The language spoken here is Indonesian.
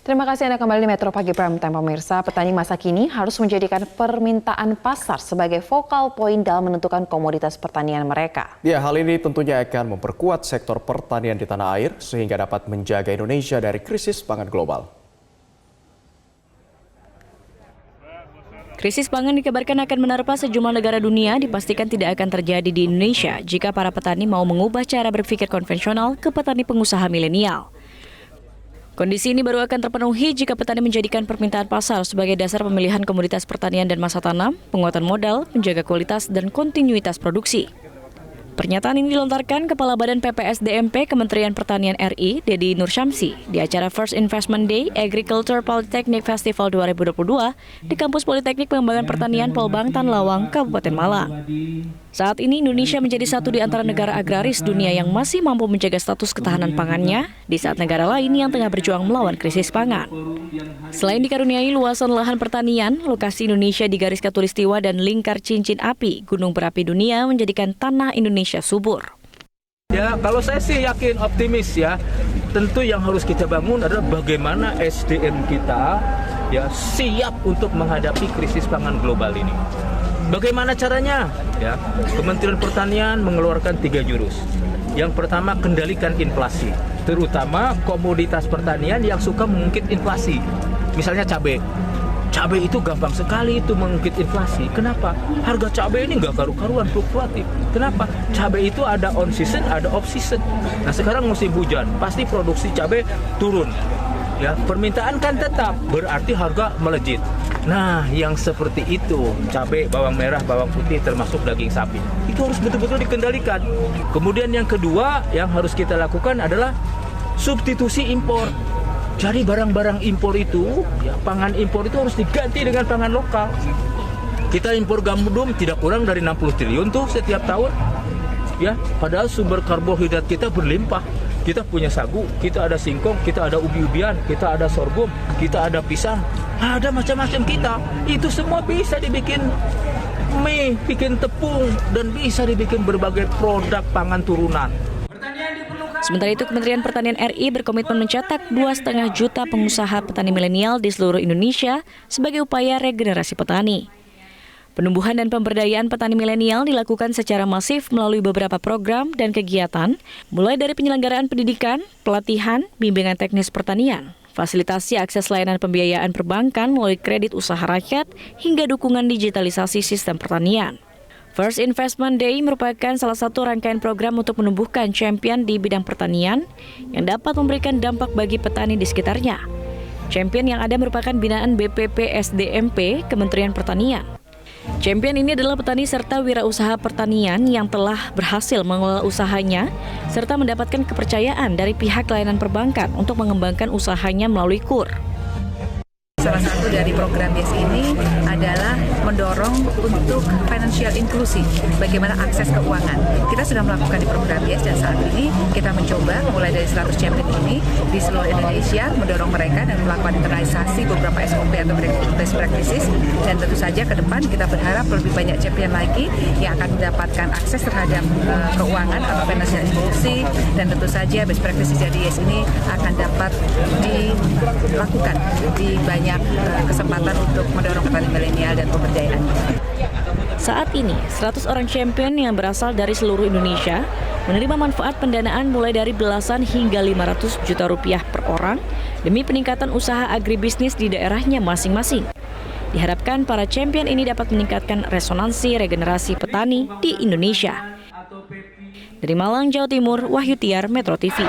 Terima kasih Anda kembali di Metro Pagi Prime Time pemirsa. Petani masa kini harus menjadikan permintaan pasar sebagai vokal poin dalam menentukan komoditas pertanian mereka. Ya, hal ini tentunya akan memperkuat sektor pertanian di tanah air sehingga dapat menjaga Indonesia dari krisis pangan global. Krisis pangan dikabarkan akan menerpa sejumlah negara dunia, dipastikan tidak akan terjadi di Indonesia jika para petani mau mengubah cara berpikir konvensional ke petani pengusaha milenial. Kondisi ini baru akan terpenuhi jika petani menjadikan permintaan pasar sebagai dasar pemilihan komoditas pertanian dan masa tanam, penguatan modal, menjaga kualitas dan kontinuitas produksi. Pernyataan ini dilontarkan Kepala Badan PPSDMP Kementerian Pertanian RI, Dedi Nur Syamsi, di acara First Investment Day Agriculture Polytechnic Festival 2022 di Kampus Politeknik Pengembangan Pertanian Polbang Tanlawang, Kabupaten Malang. Saat ini Indonesia menjadi satu di antara negara agraris dunia yang masih mampu menjaga status ketahanan pangannya di saat negara lain yang tengah berjuang melawan krisis pangan. Selain dikaruniai luasan lahan pertanian, lokasi Indonesia di garis khatulistiwa dan lingkar cincin api gunung berapi dunia menjadikan tanah Indonesia subur. Ya, kalau saya sih yakin optimis ya. Tentu yang harus kita bangun adalah bagaimana SDM kita ya siap untuk menghadapi krisis pangan global ini. Bagaimana caranya? Ya, Kementerian Pertanian mengeluarkan 3 jurus. Yang pertama, kendalikan inflasi, terutama komoditas pertanian yang suka mengungkit inflasi. Misalnya cabai. Cabai itu gampang sekali itu mengungkit inflasi. Kenapa? Harga cabai ini nggak karu-karuan, fluktuatif. Kenapa? Cabai itu ada on season, ada off season. Nah, sekarang musim hujan, pasti produksi cabai turun. Ya, permintaan kan tetap, berarti harga melejit. Nah, yang seperti itu, cabai, bawang merah, bawang putih, termasuk daging sapi, itu harus betul-betul dikendalikan. Kemudian yang kedua yang harus kita lakukan adalah substitusi impor. Jadi barang-barang impor itu, ya, pangan impor itu harus diganti dengan pangan lokal. Kita impor gandum tidak kurang dari 60 triliun tuh setiap tahun. Ya, padahal sumber karbohidrat kita berlimpah. Kita punya sagu, kita ada singkong, kita ada ubi-ubian, kita ada sorghum, kita ada pisang, ada macam-macam kita. Itu semua bisa dibikin mie, bikin tepung, dan bisa dibikin berbagai produk pangan turunan. Sementara itu, Kementerian Pertanian RI berkomitmen mencetak 2,5 juta pengusaha petani milenial di seluruh Indonesia sebagai upaya regenerasi petani. Penumbuhan dan pemberdayaan petani milenial dilakukan secara masif melalui beberapa program dan kegiatan, mulai dari penyelenggaraan pendidikan, pelatihan, bimbingan teknis pertanian, fasilitasi akses layanan pembiayaan perbankan melalui kredit usaha rakyat, hingga dukungan digitalisasi sistem pertanian. First Investment Day merupakan salah satu rangkaian program untuk menumbuhkan champion di bidang pertanian yang dapat memberikan dampak bagi petani di sekitarnya. Champion yang ada merupakan binaan BPPSDMP Kementerian Pertanian. Champion ini adalah petani serta wirausaha pertanian yang telah berhasil mengelola usahanya serta mendapatkan kepercayaan dari pihak layanan perbankan untuk mengembangkan usahanya melalui KUR. Salah satu dari program BES ini adalah mendorong untuk financial inclusive, bagaimana akses keuangan. Kita sudah melakukan di program BES dan saat ini kita mencoba mulai dari 100 champion ini di seluruh Indonesia, mendorong mereka dan melakukan internalisasi beberapa SOP atau best practices, dan tentu saja ke depan kita berharap lebih banyak champion lagi yang akan mendapatkan akses terhadap keuangan atau financial inclusive, dan tentu saja best practices dari BES ini akan dapat dilakukan di banyak kesempatan untuk mendorong petani milenial dan pemberdayaan. Saat ini, 100 orang champion yang berasal dari seluruh Indonesia menerima manfaat pendanaan mulai dari belasan hingga 500 juta rupiah per orang demi peningkatan usaha agribisnis di daerahnya masing-masing. Diharapkan para champion ini dapat meningkatkan resonansi regenerasi petani di Indonesia. Dari Malang, Jawa Timur, Wahyu Tiar, Metro TV.